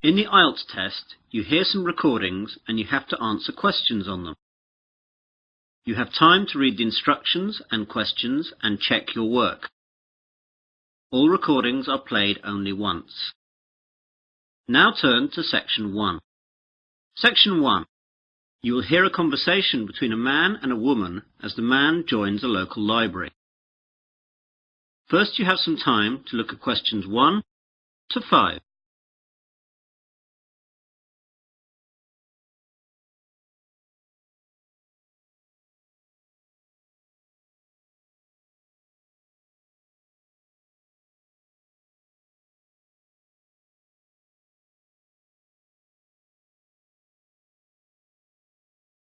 In the IELTS test, you hear some recordings and you have to answer questions on them. You have time to read the instructions and questions and check your work. All recordings are played only once. Now turn to Section 1. Section 1. You will hear a conversation between a man and a woman as the man joins a local library. First, you have some time to look at questions 1 to 5.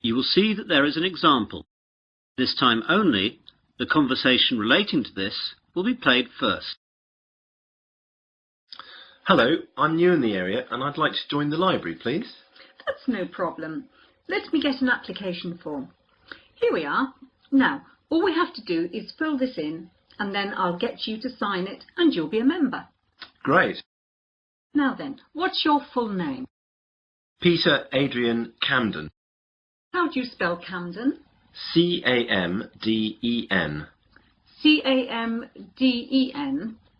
You will see that there is an example. This time only, the conversation relating to this will be played first. Hello, I'm new in the area and I'd like to join the library, please. That's no problem. Let me get an application form. Here we are. Now, all we have to do is fill this in and then I'll get you to sign it and you'll be a member. Great. Now then, what's your full name? Peter Adrian Camden. How do you spell Camden? C-A-M-D-E-N. C-A-M-D-E-N?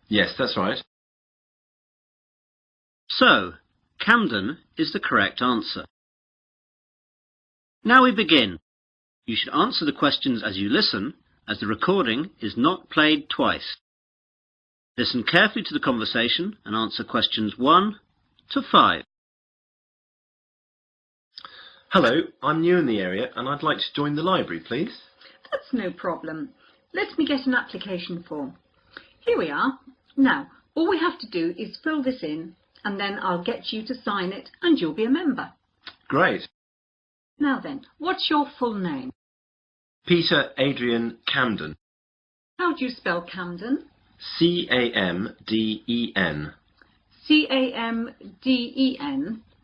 Yes, that's right. So, Camden is the correct answer. Now we begin. You should answer the questions as you listen, as the recording is not played twice. Listen carefully to the conversation and answer questions 1 to 5. Hello, I'm new in the area and I'd like to join the library, please. That's no problem. Let me get an application form. Here we are. Now, all we have to do is fill this in and then I'll get you to sign it and you'll be a member. Great. Now then, what's your full name? Peter Adrian Camden. How do you spell Camden? C-A-M-D-E-N. C-A-M-D-E-N?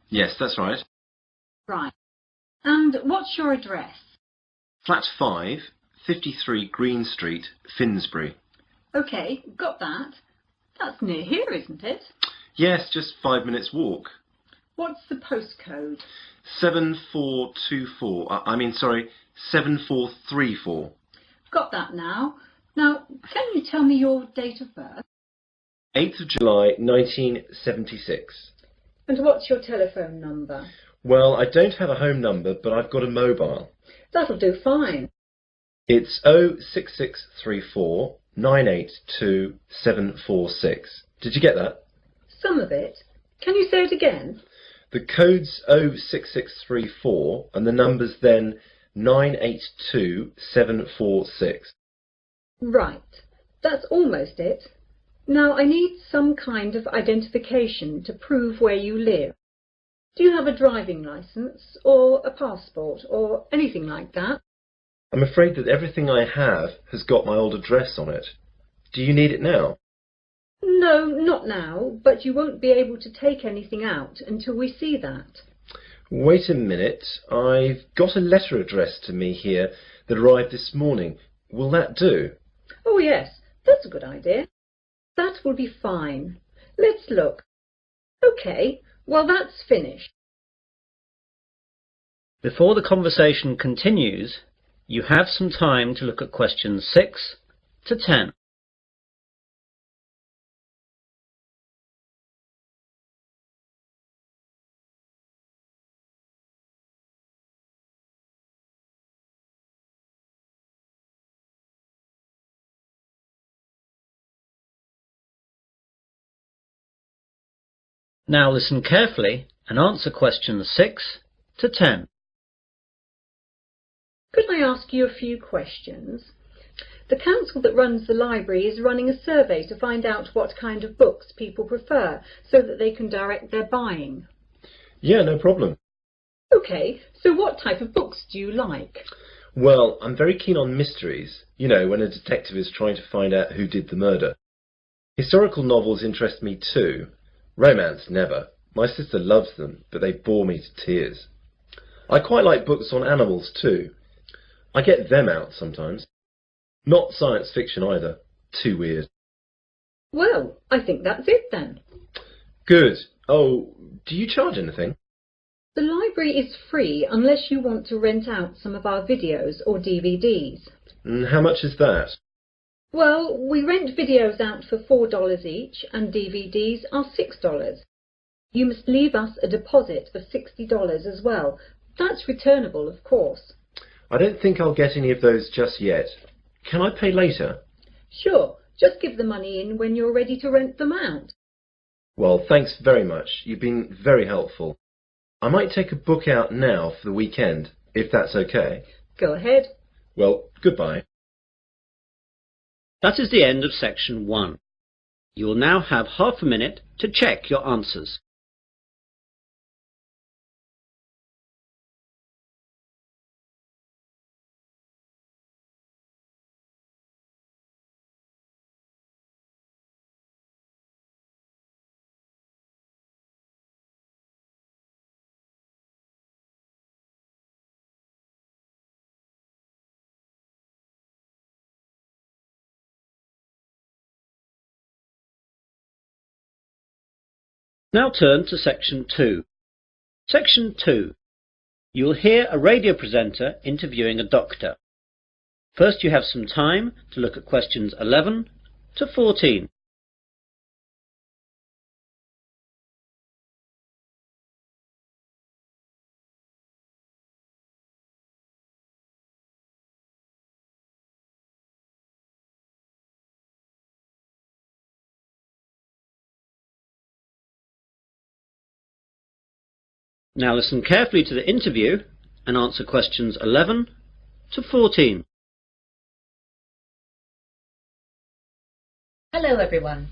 Yes, that's right. Right. And what's your address? Flat 5, 53 Green Street, Finsbury. OK, got that. That's near here, isn't it? Yes, just 5 minutes walk. What's the postcode? 7424. 7434. Got that now. Now, can you tell me your date of birth? 8th of July 1976. And what's your telephone number? Well, I don't have a home number, but I've got a mobile. That'll do fine. It's 06634 982 746. Did you get that? Some of it. Can you say it again? The code's 06634 and the number's then 982 746. Right. That's almost it. Now I need some kind of identification to prove where you live. Do you have a driving licence or a passport or anything like that? I'm afraid that everything I have has got my old address on it. Do you need it now? No, not now, but you won't be able to take anything out until we see that. Wait a minute. I've got a letter addressed to me here that arrived this morning. Will that do? Oh yes, that's a good idea. That will be fine. Let's look. OK, well that's finished. Before the conversation continues, you have some time to look at questions 6 to 10. Now listen carefully and answer questions 6 to 10. Could I ask you a few questions? The council that runs the library is running a survey to find out what kind of books people prefer so that they can direct their buying. Yeah, no problem. OK, so what type of books do you like? Well, I'm very keen on mysteries. You know, when a detective is trying to find out who did the murder. Historical novels interest me too. Romance, never. My sister loves them, but they bore me to tears. I quite like books on animals too. I get them out sometimes. Not science fiction either. Too weird. Well, I think that's it then. Good. Oh, do you charge anything? The library is free unless you want to rent out some of our videos or DVDs. And how much is that? Well, we rent videos out for $4 each and DVDs are $6. You must leave us a deposit of $60 as well. That's returnable, of course. I don't think I'll get any of those just yet. Can I pay later? Sure, just give the money in when you're ready to rent them out. Well, thanks very much. You've been very helpful. I might take a book out now for the weekend, if that's okay. Go ahead. Well, goodbye. That is the end of section 1. You will now have half a minute to check your answers. Now turn to section 2. Section 2. You will hear a radio presenter interviewing a doctor. First you have some time to look at questions 11 to 14. Now listen carefully to the interview and answer questions 11 to 14. Hello everyone.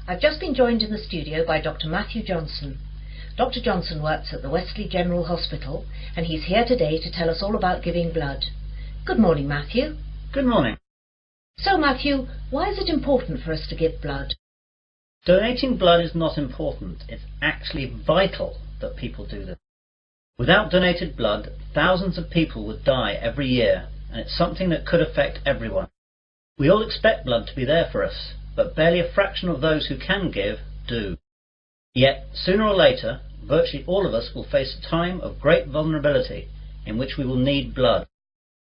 I've just been joined in the studio by Dr. Matthew Johnson. Dr. Johnson works at the Wesley General Hospital and he's here today to tell us all about giving blood. Good morning, Matthew. Good morning. So Matthew, why is it important for us to give blood? Donating blood is not important. It's actually vital that people do this. Without donated blood, thousands of people would die every year, and it's something that could affect everyone. We all expect blood to be there for us, but barely a fraction of those who can give do. Yet, sooner or later, virtually all of us will face a time of great vulnerability in which we will need blood,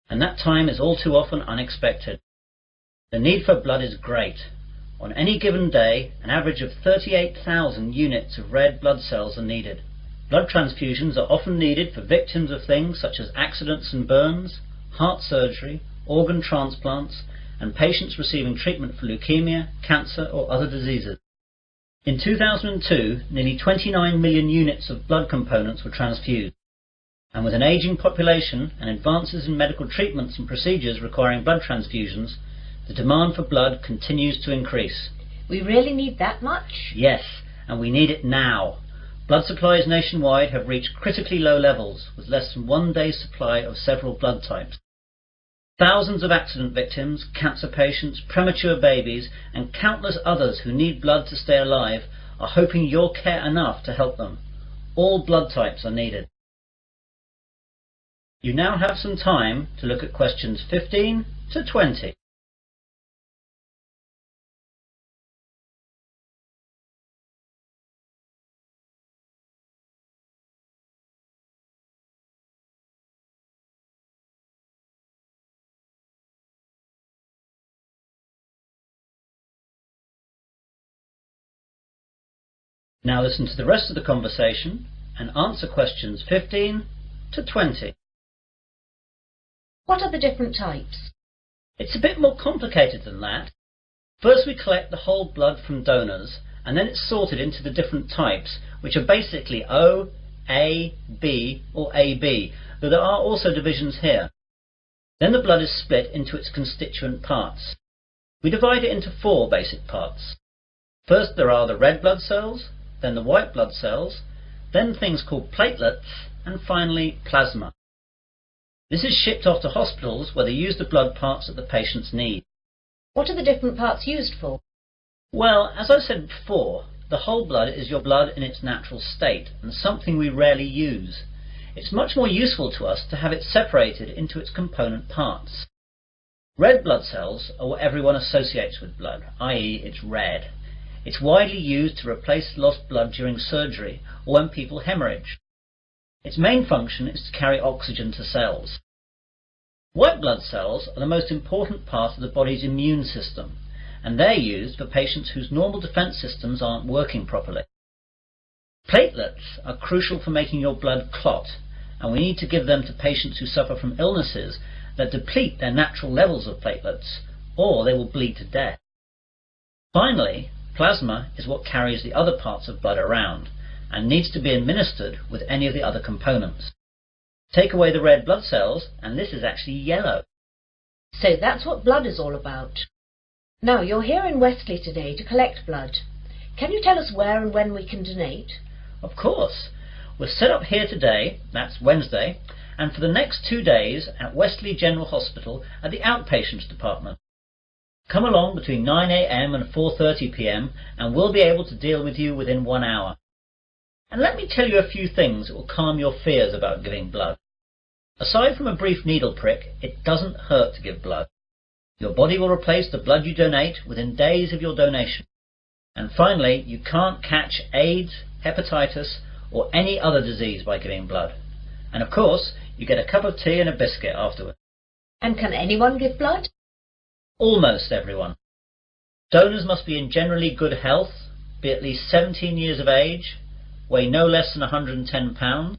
and that time is all too often unexpected. The need for blood is great. On any given day, an average of 38,000 units of red blood cells are needed. Blood transfusions are often needed for victims of things such as accidents and burns, heart surgery, organ transplants, and patients receiving treatment for leukemia, cancer or other diseases. In 2002, nearly 29 million units of blood components were transfused. And with an ageing population and advances in medical treatments and procedures requiring blood transfusions, the demand for blood continues to increase. We really need that much? Yes, and we need it now. Blood supplies nationwide have reached critically low levels, with less than 1 day's supply of several blood types. Thousands of accident victims, cancer patients, premature babies, and countless others who need blood to stay alive are hoping you'll care enough to help them. All blood types are needed. You now have some time to look at questions 15 to 20. Now listen to the rest of the conversation and answer questions 15 to 20. What are the different types? It's a bit more complicated than that. First we collect the whole blood from donors, and then it's sorted into the different types, which are basically O, A, B or AB, though there are also divisions here. Then the blood is split into its constituent parts. We divide it into 4 basic parts. First there are the red blood cells, then the white blood cells, then things called platelets, and finally plasma. This is shipped off to hospitals where they use the blood parts that the patients need. What are the different parts used for? Well, as I said before, the whole blood is your blood in its natural state, and something we rarely use. It's much more useful to us to have it separated into its component parts. Red blood cells are what everyone associates with blood, i.e. it's red. It's widely used to replace lost blood during surgery or when people hemorrhage. Its main function is to carry oxygen to cells. White blood cells are the most important part of the body's immune system, and they're used for patients whose normal defense systems aren't working properly. Platelets are crucial for making your blood clot, and we need to give them to patients who suffer from illnesses that deplete their natural levels of platelets, or they will bleed to death. Finally, plasma is what carries the other parts of blood around, and needs to be administered with any of the other components. Take away the red blood cells, and this is actually yellow. So that's what blood is all about. Now, you're here in Wesley today to collect blood. Can you tell us where and when we can donate? Of course. We're set up here today, that's Wednesday, and for the next 2 days at Wesley General Hospital at the outpatients department. Come along between 9 a.m. and 4:30 p.m. and we'll be able to deal with you within 1 hour. And let me tell you a few things that will calm your fears about giving blood. Aside from a brief needle prick, it doesn't hurt to give blood. Your body will replace the blood you donate within days of your donation. And finally, you can't catch AIDS, hepatitis, or any other disease by giving blood. And of course, you get a cup of tea and a biscuit afterward. And can anyone give blood? Almost everyone. Donors must be in generally good health, be at least 17 years of age, weigh no less than 110 pounds,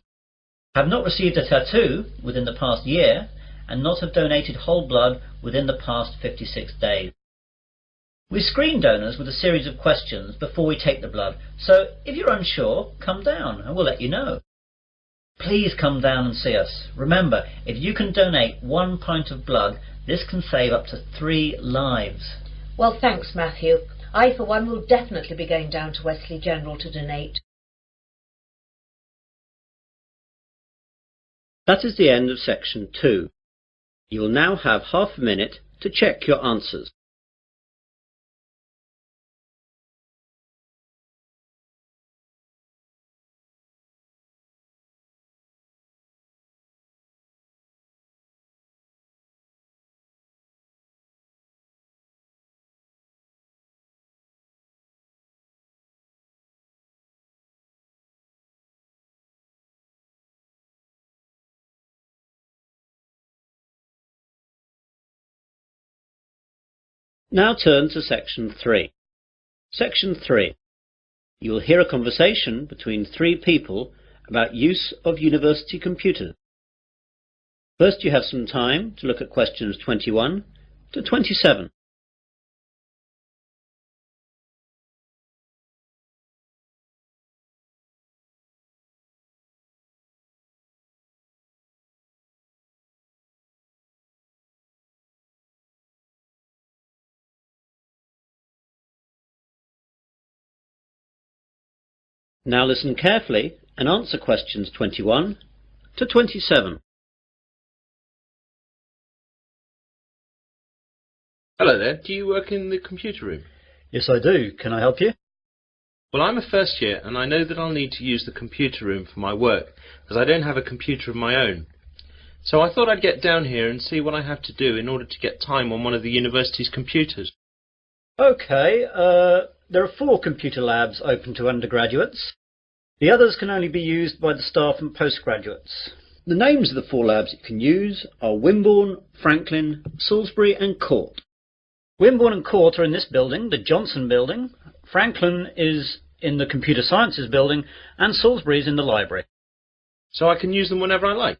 have not received a tattoo within the past year, and not have donated whole blood within the past 56 days. We screen donors with a series of questions before we take the blood, so if you're unsure, come down and we'll let you know. Please come down and see us. Remember, if you can donate 1 pint of blood, this can save up to 3 lives. Well, thanks, Matthew. I, for one, will definitely be going down to Wesley General to donate. That is the end of section 2. You will now have half a minute to check your answers. Now turn to section 3. Section 3. You will hear a conversation between 3 people about use of university computers. First, you have some time to look at questions 21 to 27. Now listen carefully and answer questions 21 to 27. Hello there. Do you work in the computer room? Yes, I do. Can I help you? Well, I'm a first year and I know that I'll need to use the computer room for my work as I don't have a computer of my own. So I thought I'd get down here and see what I have to do in order to get time on one of the university's computers. Okay, there are 4 computer labs open to undergraduates. The others can only be used by the staff and postgraduates. The names of the 4 labs you can use are Wimborne, Franklin, Salisbury and Court. Wimborne and Court are in this building, the Johnson building. Franklin is in the Computer Sciences building, and Salisbury is in the library. So I can use them whenever I like?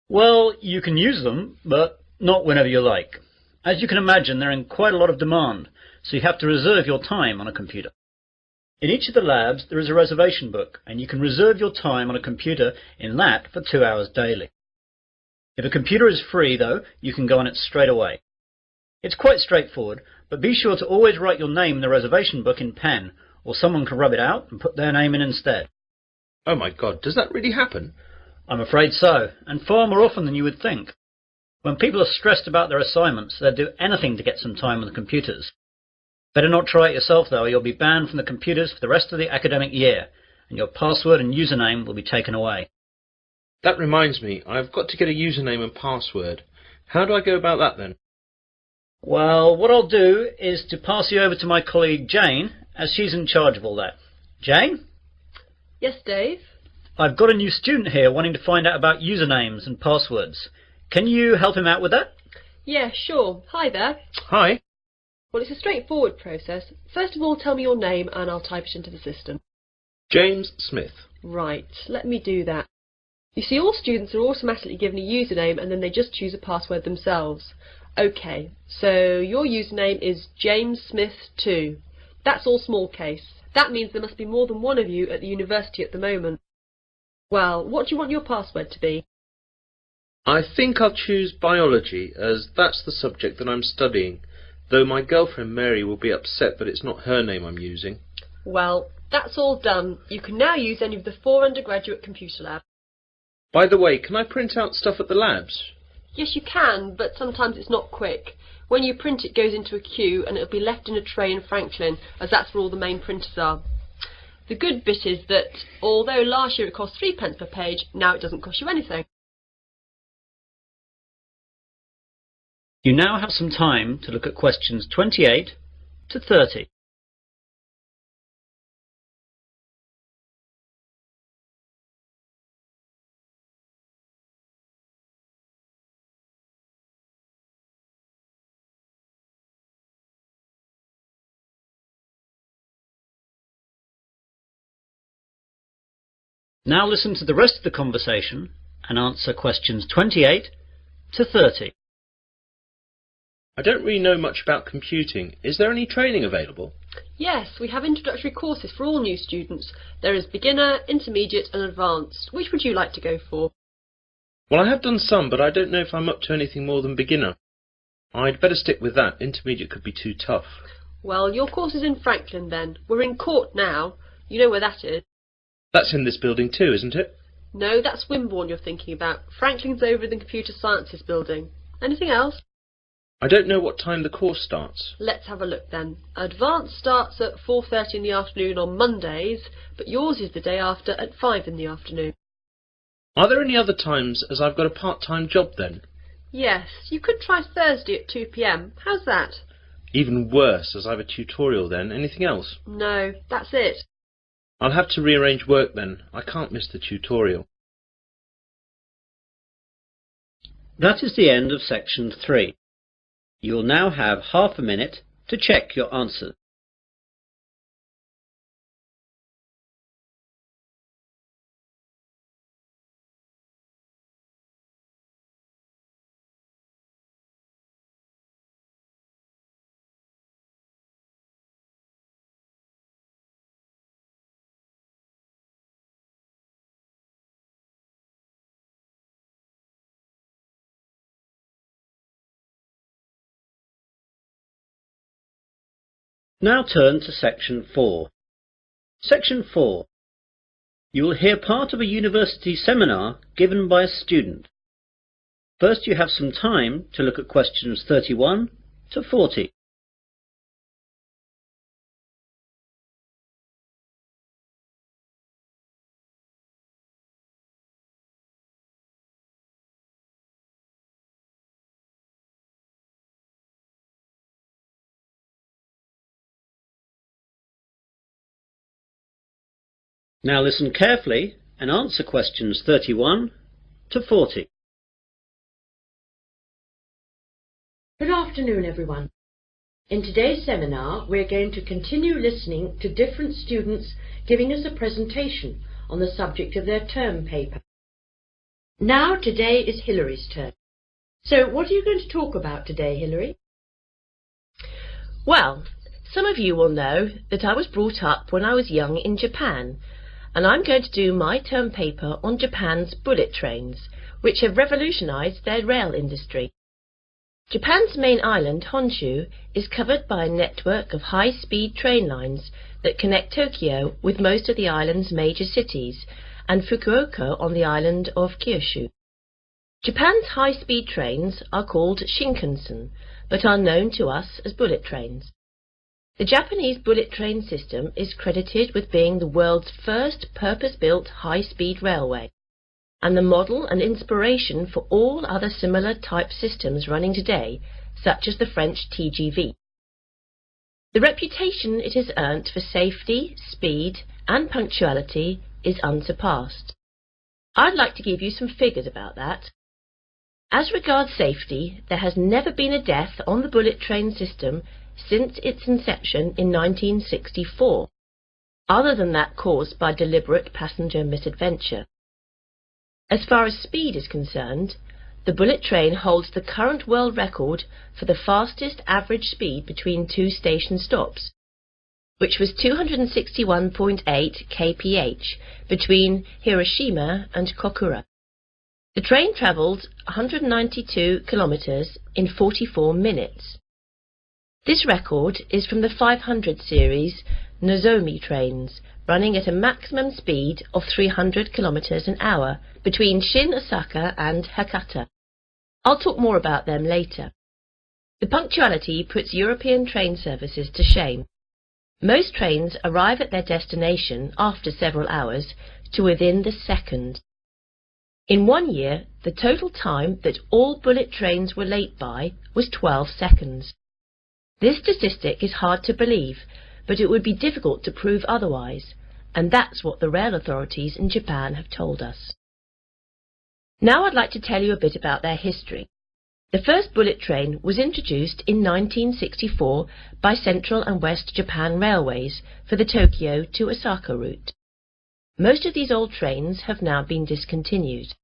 Well, you can use them, but not whenever you like. As you can imagine, they're in quite a lot of demand, so you have to reserve your time on a computer. In each of the labs there is a reservation book, and you can reserve your time on a computer in that for 2 hours daily. If a computer is free, though, you can go on it straight away. It's quite straightforward, but be sure to always write your name in the reservation book in pen, or someone can rub it out and put their name in instead. Oh my God, does that really happen? I'm afraid so, and far more often than you would think. When people are stressed about their assignments, they'll do anything to get some time on the computers. Better not try it yourself, though, or you'll be banned from the computers for the rest of the academic year, and your password and username will be taken away. That reminds me, I've got to get a username and password. How do I go about that then? Well, what I'll do is to pass you over to my colleague Jane, as she's in charge of all that. Jane? Yes, Dave? I've got a new student here wanting to find out about usernames and passwords. Can you help him out with that? Yeah, sure. Hi there. Hi. Well, it's a straightforward process. First of all, tell me your name and I'll type it into the system. James Smith. Right, let me do that. You see, all students are automatically given a username and then they just choose a password themselves. OK, so your username is James Smith 2. That's all small case. That means there must be more than one of you at the university at the moment. Well, what do you want your password to be? I think I'll choose biology, as that's the subject that I'm studying, though my girlfriend Mary will be upset that it's not her name I'm using. Well, that's all done. You can now use any of the 4 undergraduate computer labs. By the way, can I print out stuff at the labs? Yes, you can, but sometimes it's not quick. When you print, it goes into a queue and it'll be left in a tray in Franklin, as that's where all the main printers are. The good bit is that, although last year it cost 3p per page, now it doesn't cost you anything. You now have some time to look at questions 28 to 30. Now listen to the rest of the conversation and answer questions 28 to 30. I don't really know much about computing. Is there any training available? Yes, we have introductory courses for all new students. There is beginner, intermediate and advanced. Which would you like to go for? Well, I have done some, but I don't know if I'm up to anything more than beginner. I'd better stick with that. Intermediate could be too tough. Well, your course is in Franklin then. We're in Court now. You know where that is. That's in this building too, isn't it? No, that's Wimborne you're thinking about. Franklin's over in the Computer Sciences building. Anything else? I don't know what time the course starts. Let's have a look then. Advanced starts at 4:30 in the afternoon on Mondays, but yours is the day after at 5 in the afternoon. Are there any other times, as I've got a part-time job then? Yes, you could try Thursday at 2 p.m. How's that? Even worse, as I've a tutorial then. Anything else? No, that's it. I'll have to rearrange work then. I can't miss the tutorial. That is the end of section 3. You will now have half a minute to check your answers. Now turn to section 4. Section 4. You will hear part of a university seminar given by a student. First, you have some time to look at questions 31 to 40. Now listen carefully and answer questions 31 to 40. Good afternoon, everyone. In today's seminar, we're going to continue listening to different students giving us a presentation on the subject of their term paper. Now, today is Hillary's turn. So, what are you going to talk about today, Hillary? Well, some of you will know that I was brought up when I was young in Japan, and I'm going to do my term paper on Japan's bullet trains, which have revolutionized their rail industry. Japan's main island, Honshu, is covered by a network of high-speed train lines that connect Tokyo with most of the island's major cities, and Fukuoka on the island of Kyushu. Japan's high-speed trains are called Shinkansen, but are known to us as bullet trains. The Japanese bullet train system is credited with being the world's first purpose-built high-speed railway, and the model and inspiration for all other similar type systems running today, such as the French TGV. The reputation it has earned for safety, speed and punctuality is unsurpassed. I'd like to give you some figures about that. As regards safety, there has never been a death on the bullet train system since its inception in 1964, other than that caused by deliberate passenger misadventure. As far as speed is concerned, the bullet train holds the current world record for the fastest average speed between two station stops, which was 261.8 kph between Hiroshima and Kokura. The train travelled 192 kilometres in 44 minutes. This record is from the 500 series Nozomi trains, running at a maximum speed of 300 kilometres an hour between Shin Osaka and Hakata. I'll talk more about them later. The punctuality puts European train services to shame. Most trains arrive at their destination after several hours to within the second. In 1 year, the total time that all bullet trains were late by was 12 seconds. This statistic is hard to believe, but it would be difficult to prove otherwise, and that's what the rail authorities in Japan have told us. Now I'd like to tell you a bit about their history. The first bullet train was introduced in 1964 by Central and West Japan Railways for the Tokyo to Osaka route. Most of these old trains have now been discontinued.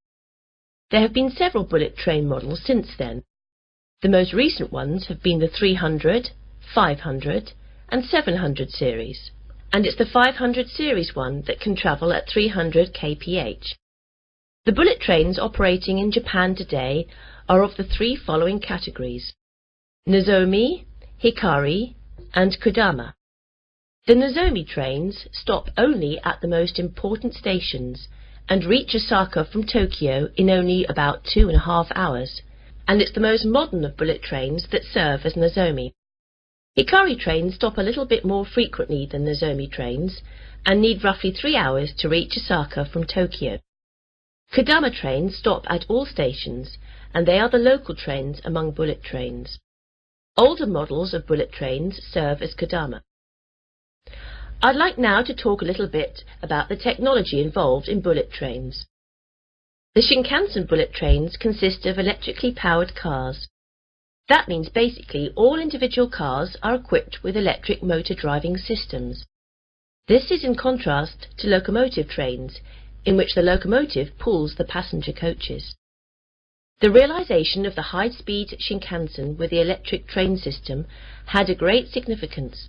There have been several bullet train models since then. The most recent ones have been the 300, 500 and 700 series, and it's the 500 series one that can travel at 300 kph. The bullet trains operating in Japan today are of the three following categories: Nozomi, Hikari and Kodama. The Nozomi trains stop only at the most important stations and reach Osaka from Tokyo in only about 2.5 hours, and it's the most modern of bullet trains that serve as Nozomi. Hikari trains stop a little bit more frequently than Nozomi trains and need roughly 3 hours to reach Osaka from Tokyo. Kodama trains stop at all stations, and they are the local trains among bullet trains. Older models of bullet trains serve as Kodama. I'd like now to talk a little bit about the technology involved in bullet trains. The Shinkansen bullet trains consist of electrically powered cars. That means basically all individual cars are equipped with electric motor driving systems. This is in contrast to locomotive trains, in which the locomotive pulls the passenger coaches. The realization of the high-speed Shinkansen with the electric train system had a great significance.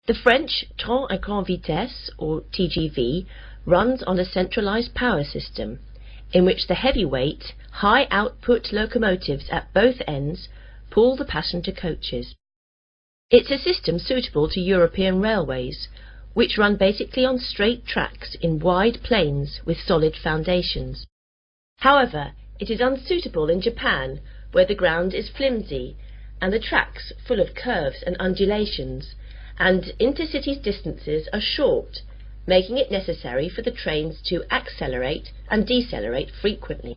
The French Train à Grande Vitesse, or TGV, runs on a centralized power system, in which the heavyweight, high-output locomotives at both ends pull the passenger coaches. It's a system suitable to European railways, which run basically on straight tracks in wide plains with solid foundations. However, it is unsuitable in Japan, where the ground is flimsy and the tracks full of curves and undulations, and intercity distances are short, making it necessary for the trains to accelerate and decelerate frequently.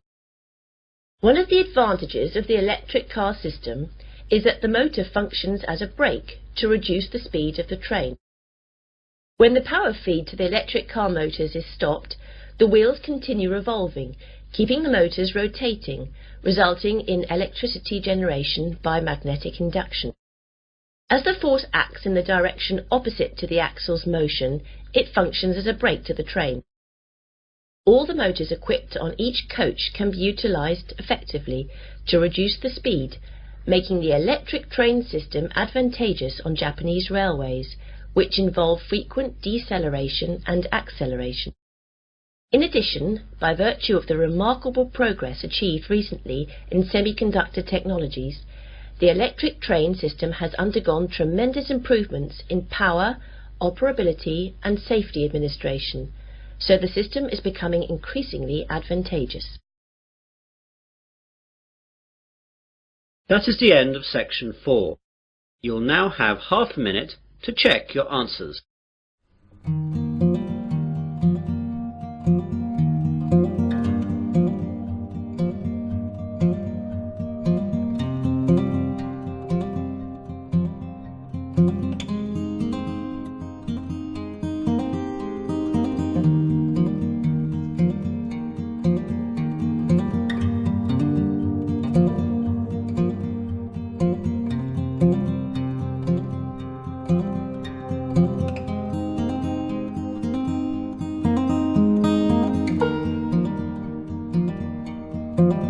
One of the advantages of the electric car system is that the motor functions as a brake to reduce the speed of the train. When the power feed to the electric car motors is stopped, the wheels continue revolving, keeping the motors rotating, resulting in electricity generation by magnetic induction. As the force acts in the direction opposite to the axle's motion, it functions as a brake to the train. All the motors equipped on each coach can be utilized effectively to reduce the speed, making the electric train system advantageous on Japanese railways, which involve frequent deceleration and acceleration. In addition, by virtue of the remarkable progress achieved recently in semiconductor technologies, the electric train system has undergone tremendous improvements in power, operability and safety administration, so the system is becoming increasingly advantageous. That is the end of section 4. You'll now have half a minute to check your answers. you.